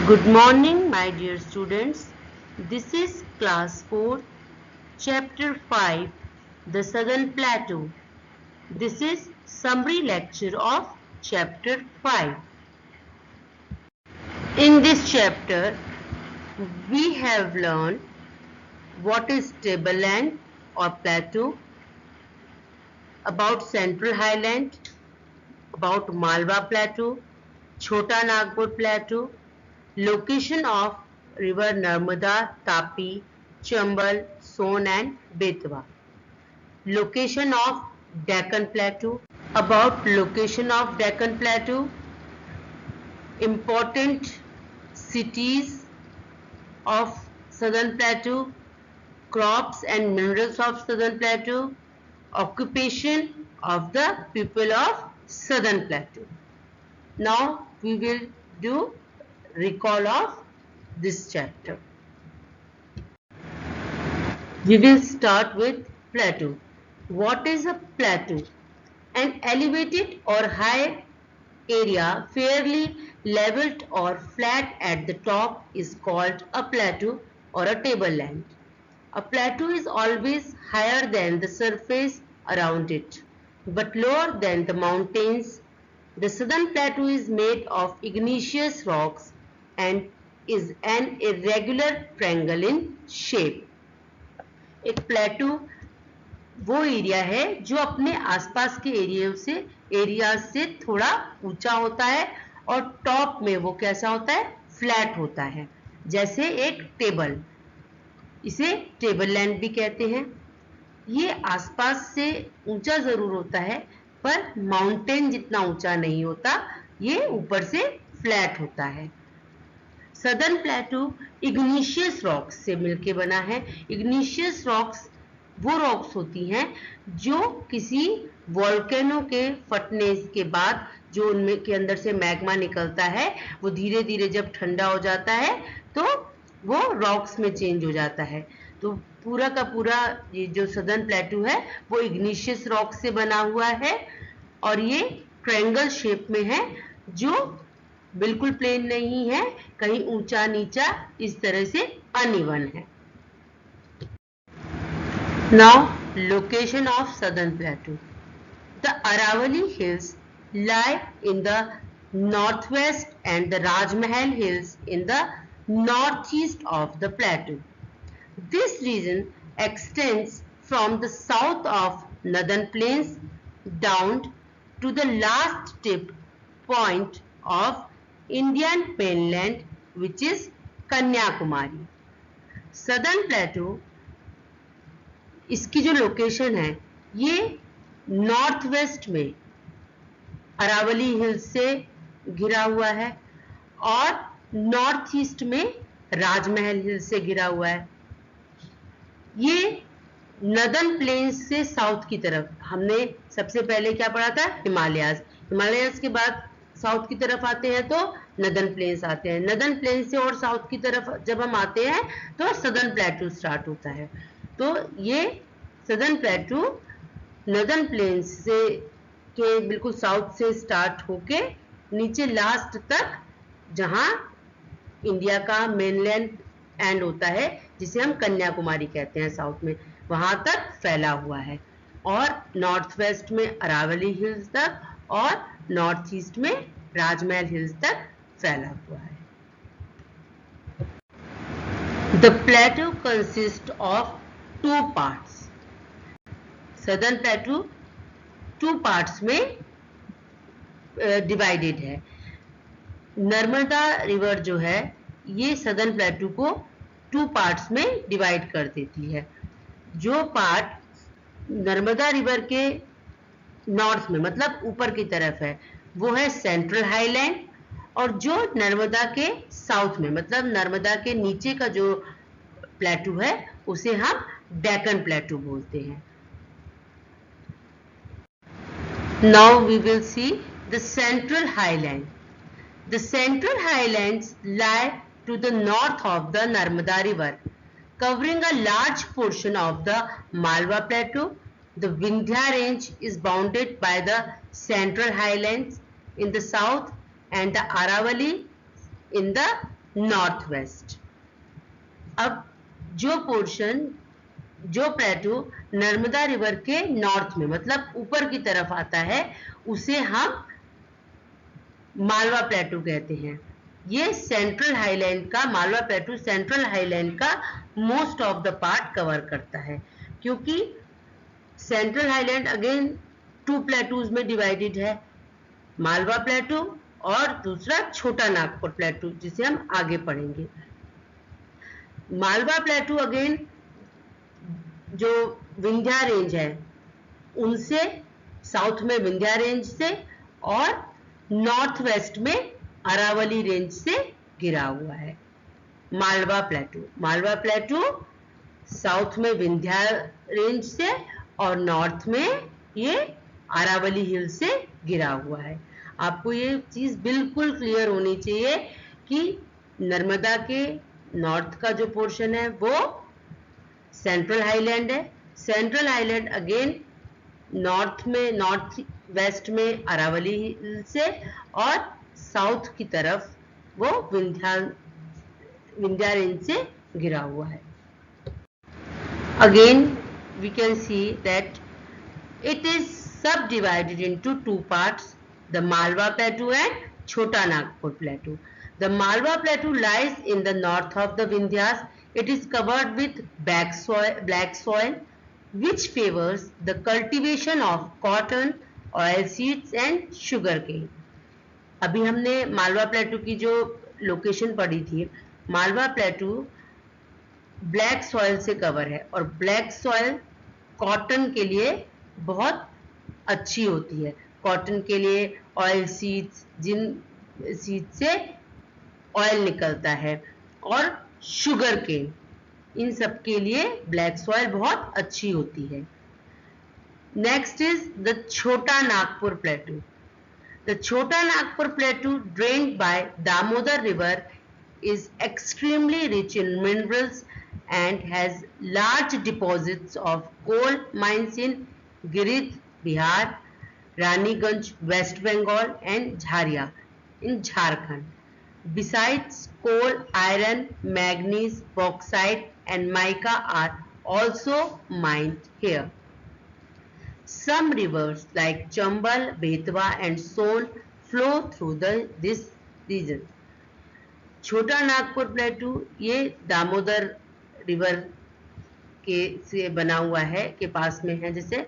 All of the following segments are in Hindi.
Good morning, my dear students. This is class 4, chapter 5, the Southern Plateau. This is summary lecture of chapter 5. In this chapter, we have learned what is tableland or plateau, about Central Highland, about Malwa Plateau, Chota Nagpur Plateau, location of river Narmada, Tapi, Chambal, Son and Betwa. Location of Deccan Plateau. About location of Deccan Plateau, important cities of Southern Plateau, crops and minerals of Southern Plateau, occupation of the people of Southern Plateau. Now we will do recall of this chapter. We will start with plateau. What is a plateau? An elevated or high area fairly leveled or flat at the top is called a plateau or a tableland. A plateau is always higher than the surface around it, but lower than the mountains. The Southern Plateau is made of igneous rocks and is an irregular triangle in shape. एक प्लेटू वो एरिया है जो अपने आसपास के एरिया से थोड़ा ऊंचा होता है और टॉप में वो कैसा होता है, फ्लैट होता है, जैसे एक टेबल. इसे टेबल लैंड भी कहते हैं. ये आसपास से ऊंचा जरूर होता है पर माउंटेन जितना ऊंचा नहीं होता, ये ऊपर से फ्लैट होता है. सदर्न प्लेटू इग्नीशियस रॉक्स से मिलके बना है. इग्नीशियस रॉक्स वो रॉक्स होती हैं जो किसी वोल्केनो के फटने के बाद जो उनमें के अंदर से मैग्मा निकलता है, वो धीरे धीरे जब ठंडा हो जाता है तो वो रॉक्स में चेंज हो जाता है. तो पूरा का पूरा ये जो सदर्न प्लेटू है वो इग्नीशियस रॉक से बना हुआ है और ये ट्रायंगल शेप में है, जो बिल्कुल प्लेन नहीं है, कहीं ऊंचा नीचा इस तरह से अनइवन है. Now, location of Southern Plateau. The Aravalli Hills lie in the northwest and the Rajmahal Hills in the northeast of the plateau. This region extends from the south of Northern Plains down to the last tip point of Indian mainland, which is Kanyakumari. Southern Plateau, इसकी जो लोकेशन है ये नॉर्थ वेस्ट में अरावली हिल्स से घिरा हुआ है और नॉर्थ ईस्ट में राजमहल हिल्स से घिरा हुआ है. ये नदर्न प्लेन्स से साउथ की तरफ, हमने सबसे पहले क्या पढ़ा था, हिमालयाज के बाद साउथ की तरफ आते हैं तो नदर्न प्लेन्स आते हैं. नदर्न प्लेन्स से और साउथ की तरफ जब हम आते हैं तो सदर्न प्लेटू स्टार्ट होता है. तो ये सदर्न प्लेटू नदर्न प्लेन्स से के बिल्कुल साउथ से स्टार्ट होके नीचे लास्ट तक जहां इंडिया का मेनलैंड एंड होता है, जिसे हम कन्याकुमारी कहते हैं साउथ में, वहां तक फैला हुआ है. और नॉर्थ वेस्ट में अरावली हिल्स तक और नॉर्थ ईस्ट में राजमहल हिल्स तक फैला हुआ है. The plateau consists of two parts. Southern Plateau two parts में डिवाइडेड है. नर्मदा रिवर जो है ये सदर्न प्लेटू को टू पार्ट्स में डिवाइड कर देती है. जो पार्ट नर्मदा रिवर के नॉर्थ में मतलब ऊपर की तरफ है वो है सेंट्रल हाईलैंड, और जो नर्मदा के साउथ में मतलब नर्मदा के नीचे का जो प्लेटू है उसे हम डेक्कन प्लेटू बोलते हैं. Now we will see the central highland. The central highlands lie to the north of the Narmada river, covering a large portion of the Malwa plateau. The Vindhya range is bounded by the central highlands in the south and the Aravalli in the north west. अब जो प्लेटू नर्मदा रिवर के नॉर्थ में मतलब ऊपर की तरफ आता है उसे हम मालवा प्लेटू कहते हैं। ये सेंट्रल हाईलैंड का मालवा प्लेटू सेंट्रल हाईलैंड का most of the part cover करता है, क्योंकि सेंट्रल हाईलैंड अगेन 2 प्लेटूज में डिवाइडेड है, मालवा प्लेटू और दूसरा छोटा नागपुर प्लेटू, जिसे हम आगे पढ़ेंगे। मालवा प्लेटू अगेन जो विंध्या रेंज है उनसे साउथ में विंध्या रेंज से और नॉर्थ वेस्ट में अरावली रेंज से घिरा हुआ है। मालवा प्लेटू साउथ में विंध्या रेंज से और नॉर्थ में ये अरावली हिल से घिरा हुआ है। आपको ये चीज बिल्कुल क्लियर होनी चाहिए कि नर्मदा के नॉर्थ का जो पोर्शन है वो सेंट्रल हाईलैंड है। Central highland again north west में अरावली हिल से और साउथ की तरफ वो विंध्या रेंज से घिरा हुआ है। Again we can see that it is subdivided into 2 parts, the Malwa Plateau and Chota Nagpur Plateau. The Malwa Plateau lies in the north of the Vindhyas. It is covered with black soil which favors the cultivation of cotton, oilseeds and sugarcane. अभी हमने मालवा प्लेटू की जो लोकेशन पढ़ी थी, मालवा प्लेटू ब्लैक सॉइल से कवर है और ब्लैक सॉइल कॉटन के लिए बहुत अच्छी होती है। कॉटन के लिए ऑयल सीड्स, जिन सीड से ऑयल निकलता है, और शुगर केन, इन सब के लिए ब्लैक सॉइल बहुत अच्छी होती है। नेक्स्ट इज द छोटा Nagpur प्लेटू। The Chota Nagpur Plateau, drained by Damodar River, is extremely rich in minerals and has large deposits of coal mines in Girid, Bihar, Raniganj, West Bengal and Jharia in Jharkhand. Besides coal, iron, manganese, bauxite and mica are also mined here. Some rivers like Chambal, Betwa and Son flow through this region. छोटा नागपुर प्लेटू ये दामोदर रिवर के से बना हुआ है, के पास में है जैसे,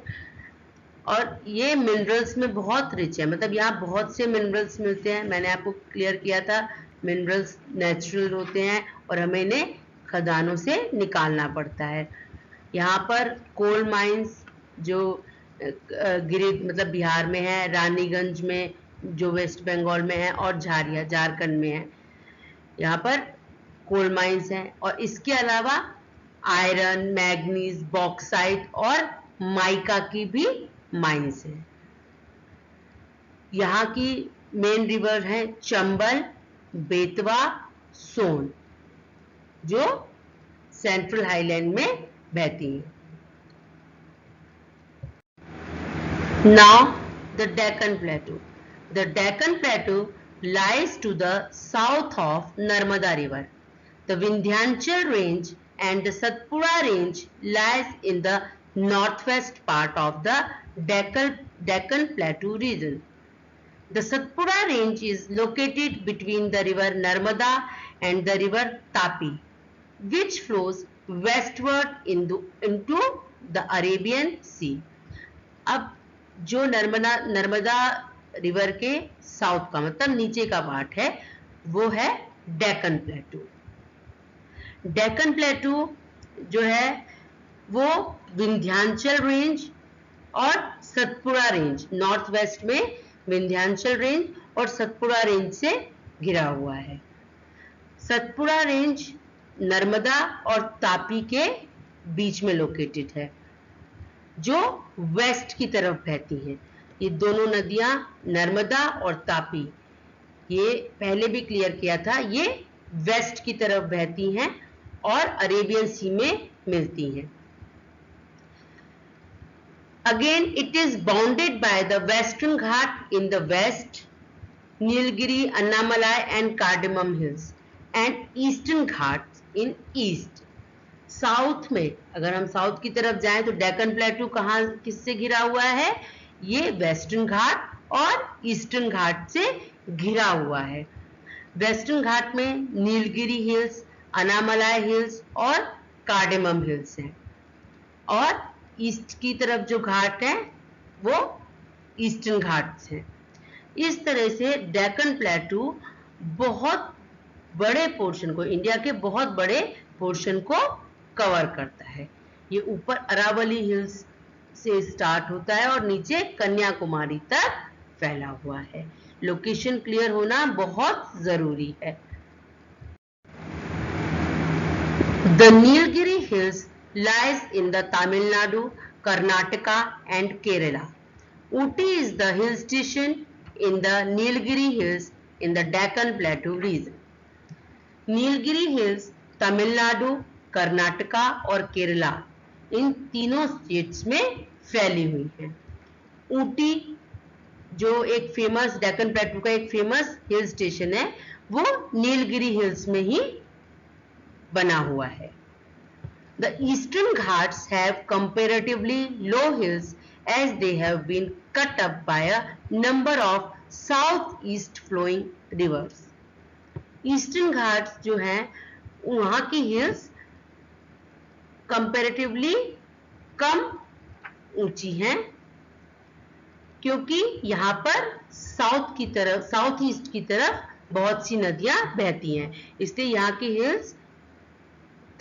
और ये मिनरल्स में बहुत रिच है। मतलब यहाँ बहुत से मिनरल्स मिलते हैं। मैंने आपको क्लियर किया था मिनरल्स नेचुरल होते हैं और हमें इन्हें खदानों से निकालना पड़ता है। यहाँ पर कोल माइंस जो गिरिड मतलब बिहार में है, रानीगंज में जो वेस्ट बंगाल में है और झारिया झारखंड में है, यहाँ पर कोल माइंस हैं। और इसके अलावा आयरन, मैग्नीज, बॉक्साइट और माइका की भी माइंस हैं। यहाँ की मेन रिवर है चंबल, बेतवा, सोन, जो सेंट्रल हाईलैंड में बहती है। Now the Deccan Plateau. The Deccan Plateau lies to the south of Narmada River. The Vindhyanchal Range and the Satpura Range lies in the northwest part of the Deccan Plateau region. The Satpura Range is located between the river Narmada and the river Tapi, which flows westward into the Arabian Sea. अब जो नर्मदा रिवर के साउथ का मतलब नीचे का पार्ट है वो है डेक्कन प्लेटू। डेक्कन प्लेटू जो है वो विंध्यांचल रेंज और सतपुड़ा रेंज, नॉर्थ वेस्ट में विंध्यांचल रेंज और सतपुड़ा रेंज से घिरा हुआ है। सतपुड़ा रेंज नर्मदा और तापी के बीच में लोकेटेड है, जो वेस्ट की तरफ बहती हैं। ये दोनों नदियां नर्मदा और तापी, ये पहले भी क्लियर किया था, ये वेस्ट की तरफ बहती हैं और अरेबियन सी में मिलती हैं। Again, it is bounded by the Western Ghat in the west, Nilgiri, Annamalai and Cardamom Hills, and eastern Ghats in east. South में अगर हम साउथ की तरफ जाएं तो डेक्कन प्लेटू कहाँ किससे घिरा हुआ है? ये वेस्टर्न घाट और ईस्टर्न घाट से घिरा हुआ है। वेस्टर्न घाट में नीलगिरी हिल्स, अनामलाई हिल्स और कार्डेमम हिल्स हैं और ईस्ट की तरफ जो घाट है वो ईस्टर्न घाट्स हैं। इस तरह से डेक्कन प्लेटू बहुत बड़े पोर्शन को, इंडिया के बहुत बड़े पोर्शन को कवर करता है। ये ऊपर अरावली हिल्स से स्टार्ट होता है और नीचे कन्याकुमारी तक फैला हुआ है। लोकेशन क्लियर होना बहुत जरूरी है। The Nilgiri Hills lies in the Tamil Nadu, Karnataka and Kerala. Ooty is the hill station in the Nilgiri Hills in the Deccan Plateau region. Nilgiri hills Tamil Nadu, Karnataka और केरला इन तीनों स्टेट्स में फैली हुई है। ऊटी जो एक फेमस डेक्कन प्लेटू का एक फेमस हिल स्टेशन है वो नीलगिरी हिल्स में ही बना हुआ है। The eastern Ghats have comparatively low hills as they have been cut up by a number of southeast flowing rivers. Eastern Ghats जो हैं वहां की हिल्स कंपैरेटिवली कम ऊंची हैं क्योंकि यहाँ पर साउथ ईस्ट की तरफ बहुत सी नदियां बहती हैं, इसलिए यहाँ की हिल्स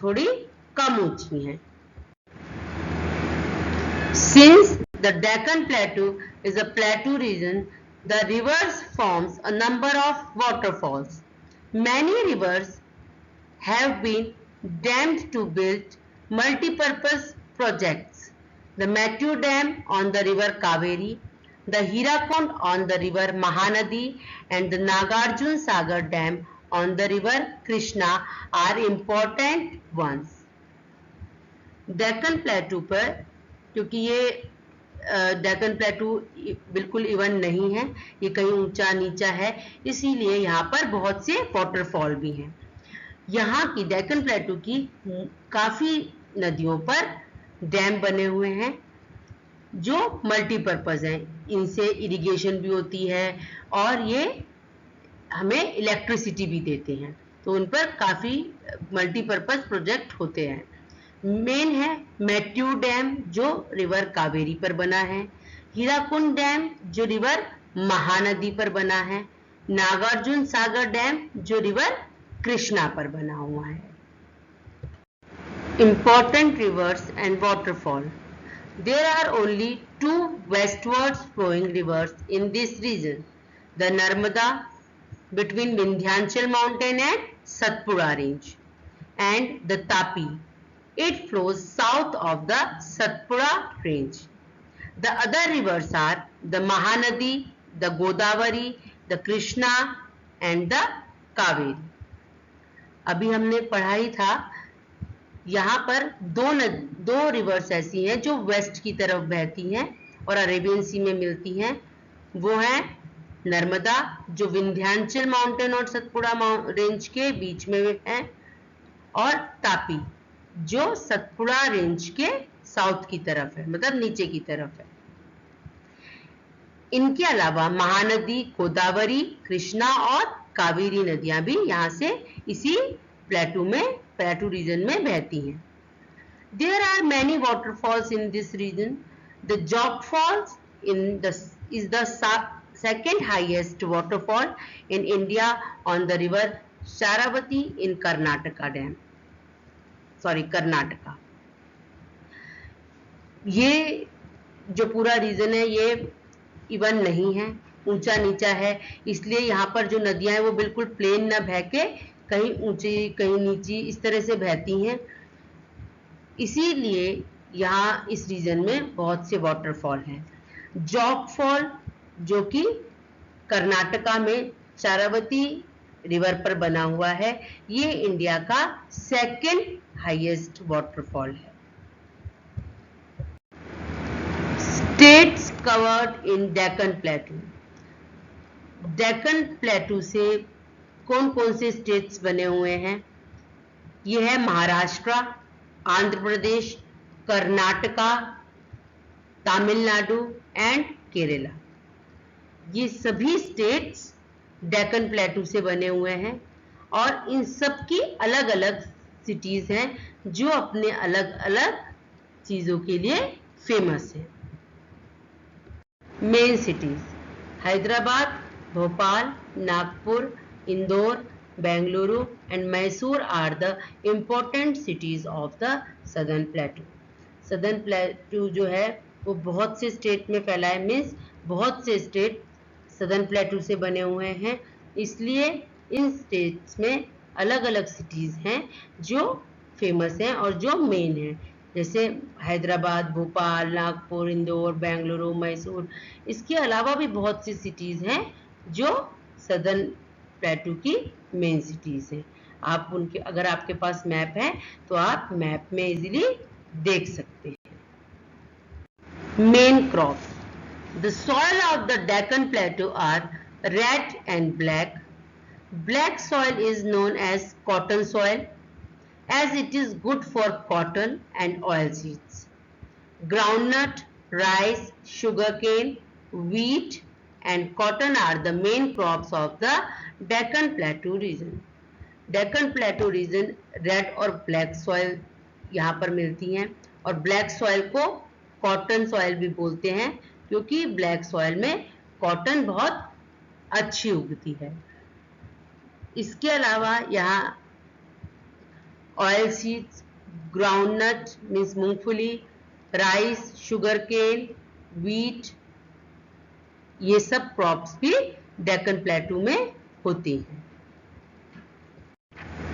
थोड़ी कम ऊंची हैं। Since the Deccan Plateau is a plateau region, the rivers forms a number of waterfalls. Many rivers have been dammed to build multi-purpose projects. The Mattu Dam on the river Kaveri, the Hirakund on the river Mahanadi and the Nagarjun Sagar Dam on the river Krishna are important ones. Deccan प्लेटू पर, क्योंकि ये डेक्कन प्लेटू बिल्कुल इवन नहीं है, ये कहीं ऊंचा नीचा है, इसीलिए यहाँ पर बहुत से वाटरफॉल भी हैं। यहाँ की डेक्कन प्लेटू की काफी नदियों पर डैम बने हुए हैं जो मल्टीपर्पज हैं। इनसे इरिगेशन भी होती है और ये हमें इलेक्ट्रिसिटी भी देते हैं, तो उन पर काफी मल्टीपर्पज प्रोजेक्ट होते हैं। मेन है मैट्यू डैम जो रिवर कावेरी पर बना है, हीराकुंड डैम जो रिवर महानदी पर बना है, नागार्जुन सागर डैम जो रिवर कृष्णा पर बना हुआ है। Important rivers and waterfall. There are only two westwards flowing rivers in this region, the Narmada between Vindhyachal mountain and Satpura range and the Tapi. It flows south of the Satpura range. The other rivers are the Mahanadi, the Godavari, the Krishna and the Kaveri. अभी हमने पढ़ा ही था, यहाँ पर दो रिवर्स ऐसी हैं जो वेस्ट की तरफ बहती हैं और अरेबियन सी में मिलती हैं। वो हैं नर्मदा जो विंध्याचल माउंटेन और सतपुड़ा रेंज के बीच में है, और तापी जो सतपुड़ा रेंज के साउथ की तरफ है, मतलब नीचे की तरफ है। इनके अलावा महानदी, गोदावरी, कृष्णा और कावेरी नदियां भी यहाँ से इसी प्लेटू रीजन में बहती हैं। There are many waterfalls in this region. The Jog Falls is the second highest waterfall in India on the river Sharavati in Karnataka. ये जो पूरा रीजन है ये इवन नहीं है, ऊंचा नीचा है, इसलिए यहाँ पर जो नदियां हैं वो बिल्कुल प्लेन न बह के कहीं ऊंची कहीं नीची इस तरह से बहती हैं। इसीलिए यहाँ इस रीजन में बहुत से वाटरफॉल हैं। जॉग फॉल जो कि कर्नाटका में शारावती रिवर पर बना हुआ है, ये इंडिया का सेकंड हाईएस्ट वाटरफॉल है। States covered in Deccan प्लेटू। Deccan प्लेटू से कौन कौन से स्टेट्स बने हुए हैं? ये है महाराष्ट्र, आंध्र प्रदेश, कर्नाटका, तमिलनाडु एंड केरला। ये सभी स्टेट्स डेक्कन प्लेटू से बने हुए हैं और इन सब की अलग अलग सिटीज हैं जो अपने अलग अलग चीजों के लिए फेमस है। Main cities: Hyderabad, Bhopal, Nagpur, Indore, Bengaluru and Mysore are the important cities of the southern plateau. Southern plateau जो है वो बहुत से स्टेट में फैला है, मीन्स बहुत से स्टेट सदर्न प्लेटू से बने हुए हैं, इसलिए इन स्टेट्स में अलग अलग सिटीज हैं जो फेमस हैं और जो मेन हैं, जैसे हैदराबाद, भोपाल, नागपुर, इंदौर, बेंगलुरु, मैसूर। इसके अलावा भी बहुत सी सिटीज हैं जो सदर्न प्लेटू की मेन सिटीज हैं। आप उनके, अगर आपके पास मैप है तो आप मैप में इजीली देख सकते हैं। Main crops: The soil of the Deccan Plateau are red and black. Black soil is known as cotton soil as it is good for cotton and oilseeds. Groundnut, rice, sugarcane, wheat and cotton are the main crops of the Deccan Plateau region. Deccan Plateau region red और black soil यहाँ पर मिलती हैं और black soil को cotton soil भी बोलते हैं क्योंकि ब्लैक सॉइल में कॉटन बहुत अच्छी उगती है। इसके अलावा यहाँ ऑयल सीड्स, ग्राउंडनट मीन्स मूंगफली, राइस, शुगर केन, व्हीट, ये सब क्रॉप्स भी डेक्कन प्लेटू में होती हैं।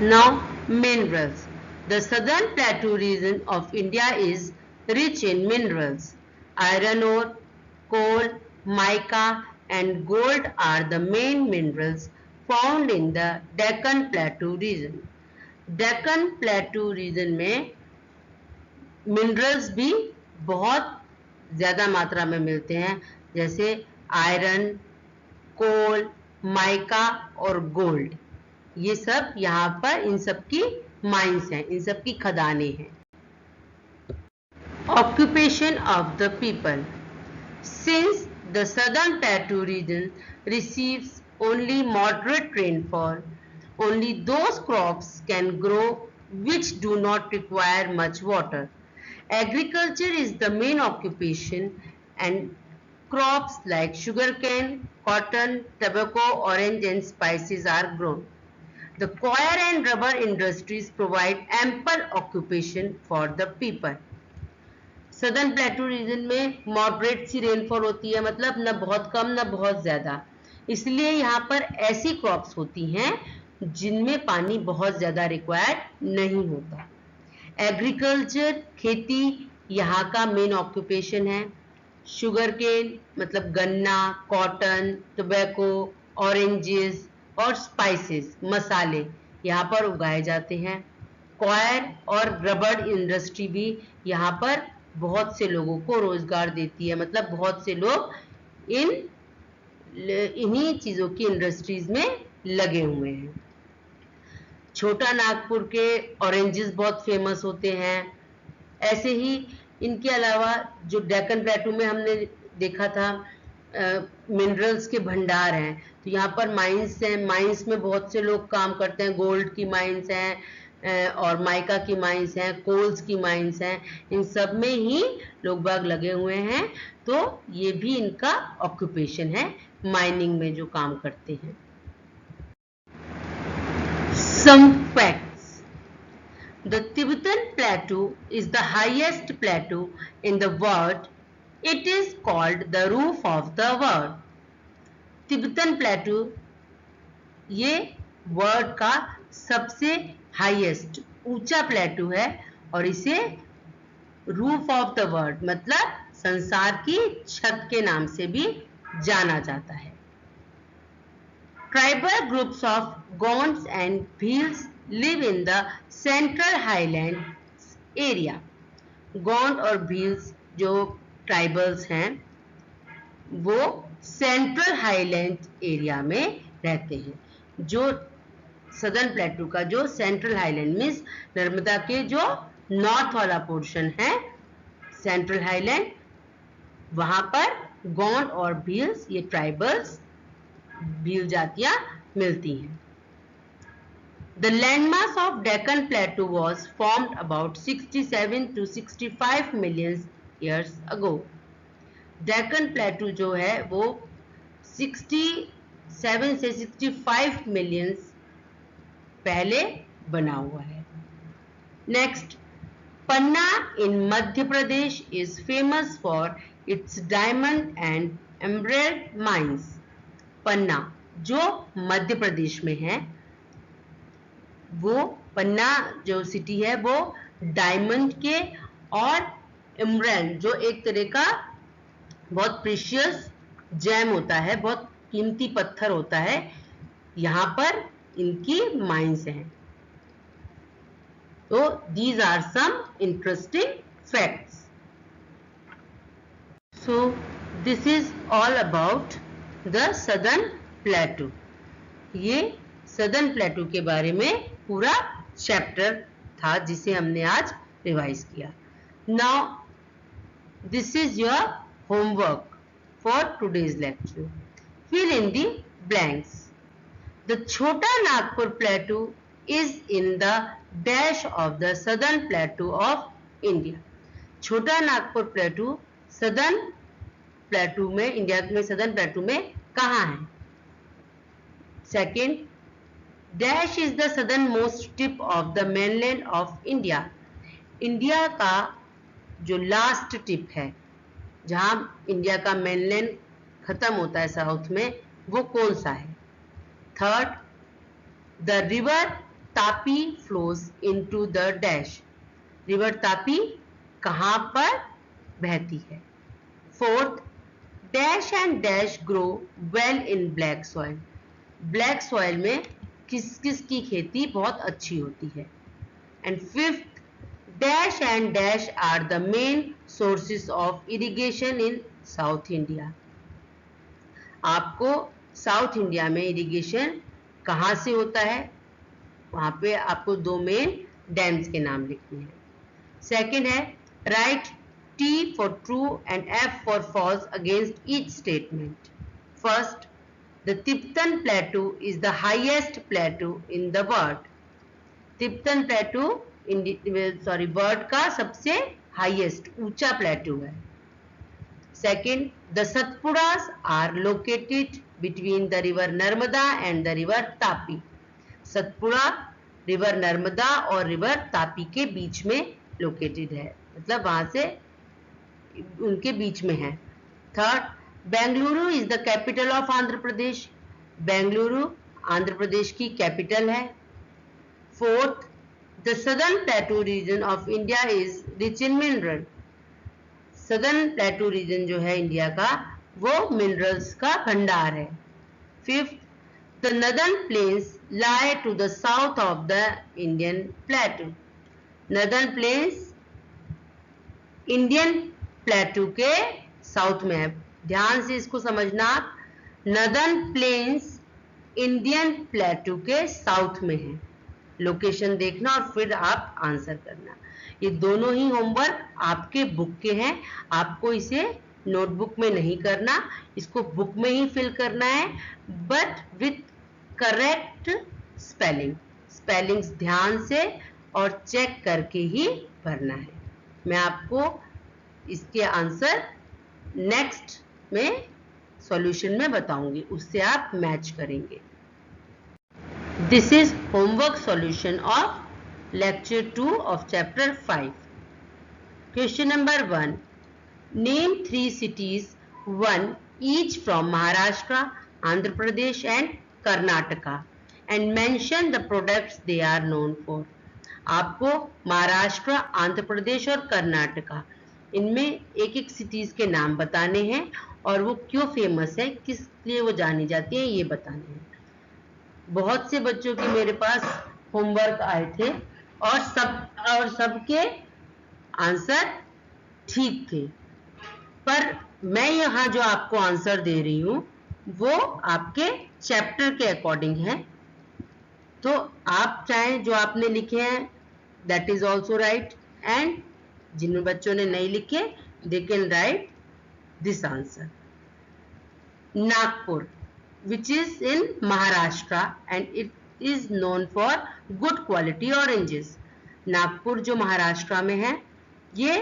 Now minerals: the southern plateau region of India is rich in minerals. Iron ore, coal, mica and gold are the main minerals found in the Deccan Plateau region. Deccan Plateau region में मिनरल्स भी बहुत ज़्यादा मात्रा में मिलते हैं, जैसे आयरन, कोल, माइका और गोल्ड। ये सब यहाँ पर इन सब की माइंस हैं, इन सब की खदानें हैं। Occupation of the people: Since the southern plateau region receives only moderate rainfall, only those crops can grow which do not require much water. Agriculture is the main occupation and crops like sugarcane, cotton, tobacco, orange and spices are grown. The coir and rubber industries provide ample occupation for the people. Southern plateau region में मॉडरेट सी रेनफॉल होती है, मतलब न बहुत कम न बहुत ज़्यादा, इसलिए यहाँ पर ऐसी क्रॉप्स होती हैं जिनमें पानी बहुत ज़्यादा रिक्वायर्ड नहीं होता। एग्रीकल्चर, खेती यहाँ का मेन ऑक्यूपेशन है। शुगर केन मतलब गन्ना, कॉटन, टोबैको, ऑरेंजेस और स्पाइसेस मसाले यहाँ पर उगाए जाते हैं। कॉयर और रबर इंडस्ट्री भी यहाँ पर बहुत से लोगों को रोजगार देती है, मतलब बहुत से लोग इन्हीं चीज़ों की इंडस्ट्रीज में लगे हुए हैं। छोटा नागपुर के ऑरेंजेस बहुत फेमस होते हैं। ऐसे ही इनके अलावा जो डेक्कन प्लेटू में हमने देखा था मिनरल्स के भंडार हैं, तो यहाँ पर माइंस हैं, माइंस में बहुत से लोग काम करते हैं। गोल्ड की माइंस हैं और माइका की माइंस हैं, कोल्स की माइंस हैं, इन सब में ही लोग बाग लगे हुए हैं, तो ये भी इनका ऑक्यूपेशन है, माइनिंग में जो काम करते हैं। Some facts: The Tibetan Plateau is the highest plateau in the world. It is called the roof of the world. Tibetan प्लेटू ये वर्ल्ड का सबसे हाईएस्ट ऊंचा प्लेटू है और इसे रूफ ऑफ द वर्ल्ड मतलब संसार की छत के नाम से भी जाना जाता है। Tribal groups of Gonds and Bhils live in the central highlands area. Gond और भील्स जो ट्राइबल्स हैं वो सेंट्रल हाईलैंड एरिया में रहते हैं। जो सदर्न प्लेटू का जो सेंट्रल हाईलैंड मीन्स नर्मदा के जो नॉर्थ वाला पोर्शन है, सेंट्रल हाईलैंड, वहां पर गोंड और भील्स, ये ट्राइबल्स भील जातियां मिलती हैं। The landmass of Deccan Plateau was formed about 67 to 65 million years ago. Deccan Plateau जो है वो 67 से 65 मिलियन पहले बना हुआ है। Next, Panna in Madhya Pradesh is famous for its diamond and emerald mines. Panna जो मध्य प्रदेश में है, वो पन्ना जो सिटी है वो डायमंड के और एमरेल्ड जो एक तरह का बहुत प्रीशियस जेम होता है, बहुत कीमती पत्थर होता है, यहां पर इनकी माइंस हैं। तो these are some interesting facts. So this is all about the southern plateau. ये सदर्न प्लेटू के बारे में पूरा चैप्टर था जिसे हमने आज रिवाइज किया। Now this is your homework for today's lecture. Fill in the blanks. The Chota Nagpur Plateau is in the dash of the southern plateau of India. छोटा नागपुर प्लेटू सदर्न प्लेटू में, इंडिया में सदर्न प्लेटू में कहाँ है? Second, dash is the southern most tip of the mainland of India. India का जो लास्ट टिप है, जहां इंडिया का मेनलैंड खत्म होता है साउथ में, वो कौन सा है? Third, the river Tapi flows into the dash. River Tapi कहां पर बहती है? Fourth, dash and dash grow well in black soil. Black soil में किस किस की खेती बहुत अच्छी होती है? And fifth, dash and dash are the main sources of irrigation in South India. आपको साउथ इंडिया में इरिगेशन कहाँ से होता है? वहां पे आपको दो मेन डैम्स के नाम लिखने हैं। सेकेंड है, right T for true and F for false against each statement. First, the Tipton Plateau is the highest plateau in the world. Tipton Plateau world का सबसे हाईएस्ट ऊंचा प्लेटू है। Second, the Satpuras are located between the river Narmada and the river Tapi. Satpura river Narmada और रिवर तापी के बीच में लोकेटेड है, मतलब वहां से उनके बीच में है। Third, Bengaluru is the capital of Andhra Pradesh. Bengaluru Andhra Pradesh की कैपिटल है। Fourth, the southern plateau region of India is rich in mineral. southern plateau region जो है इंडिया का, वो मिनरल्स का भंडार है। Fifth, the northern plains lie to the south of the Indian plateau. northern plains Indian प्लेटू के साउथ में है। ध्यान से इसको समझना, नदर्न प्लेन्स इंडियन प्लेटू के साउथ में है। लोकेशन देखना और फिर आप आंसर करना। ये दोनों ही होमवर्क आपके बुक के हैं, आपको इसे नोटबुक में नहीं करना, इसको बुक में ही फिल करना है, but with correct spelling. Spellings ध्यान से और चेक करके ही भरना है। मैं आपको इसके आंसर नेक्स्ट में सॉल्यूशन में बताऊंगी, उससे आप मैच करेंगे। This is homework solution of lecture 2 of chapter 5. Question number 1. Name 3 cities, one each from Maharashtra, Andhra Pradesh and Karnataka, and mention the products they are known for. आपको महाराष्ट्र, आंध्र प्रदेश और कर्नाटका, इनमें एक एक सिटीज के नाम बताने हैं और वो क्यों फेमस है, किस लिए वो जानी जाती हैं, ये बताने हैं। बहुत से बच्चों के मेरे पास होमवर्क आए थे और सबके आंसर ठीक थे, पर मैं यहाँ जो आपको आंसर दे रही हूँ वो आपके चैप्टर के अकॉर्डिंग है। तो आप चाहें जो आपने लिखे हैं that is also right, and जिन बच्चों ने नहीं लिखे they can write this answer. Nagpur which is in Maharashtra and it is known for good quality oranges. Nagpur जो महाराष्ट्र में है ये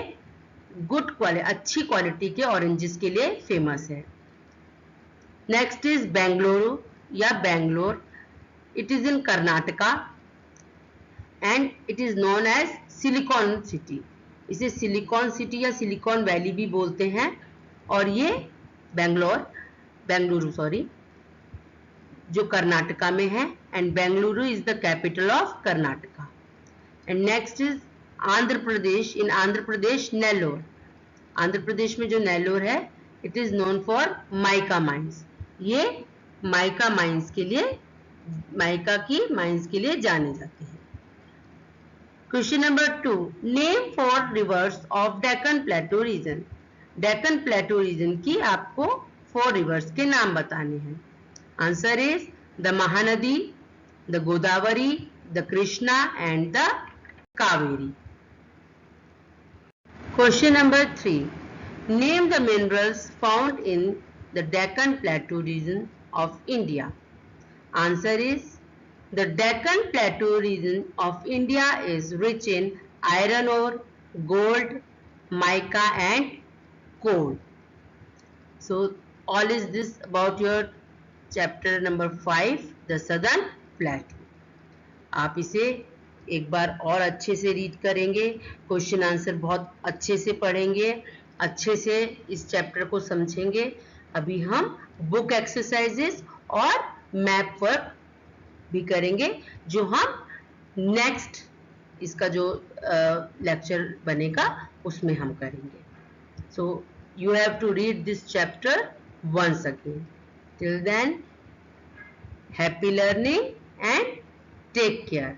गुड क्वालिटी अच्छी क्वालिटी के ऑरेंजेस के लिए फेमस है. नेक्स्ट इज बेंगलुरु या Bangalore. It is in Karnataka and it is known as silicon city. इसे सिलिकॉन सिटी या सिलिकॉन वैली भी बोलते हैं. और ये बेंगलुरु जो कर्नाटका में है, and Bengaluru is the capital of Karnataka. And next is Andhra Pradesh. In Andhra Pradesh Nellore. Andhra Pradesh में जो नेल्लोर है it is known for mica mines. ये माइका माइंस के लिए माइका की माइंस के लिए जाने जाते हैं. Question number 2. Name 4 reverse of Deccan plateau region. Deccan plateau region की आपको 4 रिवर्स के नाम बताने हैं. Answer is the Mahanadi, the Godavari, the Krishna and the Kaveri. Question number 3. Name the minerals found in the Deccan plateau region of India. Answer is the Deccan Plateau region of India is rich in iron ore, gold, mica and coal. So all is this about your chapter number 5, the Southern Plateau. आप इसे एक बार और अच्छे से रीड करेंगे, क्वेश्चन आंसर बहुत अच्छे से पढ़ेंगे, अच्छे से इस चैप्टर को समझेंगे. अभी हम बुक एक्सरसाइजेस और मैप वर्क भी करेंगे जो हम नेक्स्ट इसका जो लेक्चर बनेगा उसमें हम करेंगे. So you have to read this chapter once again. Till then, happy learning and take care.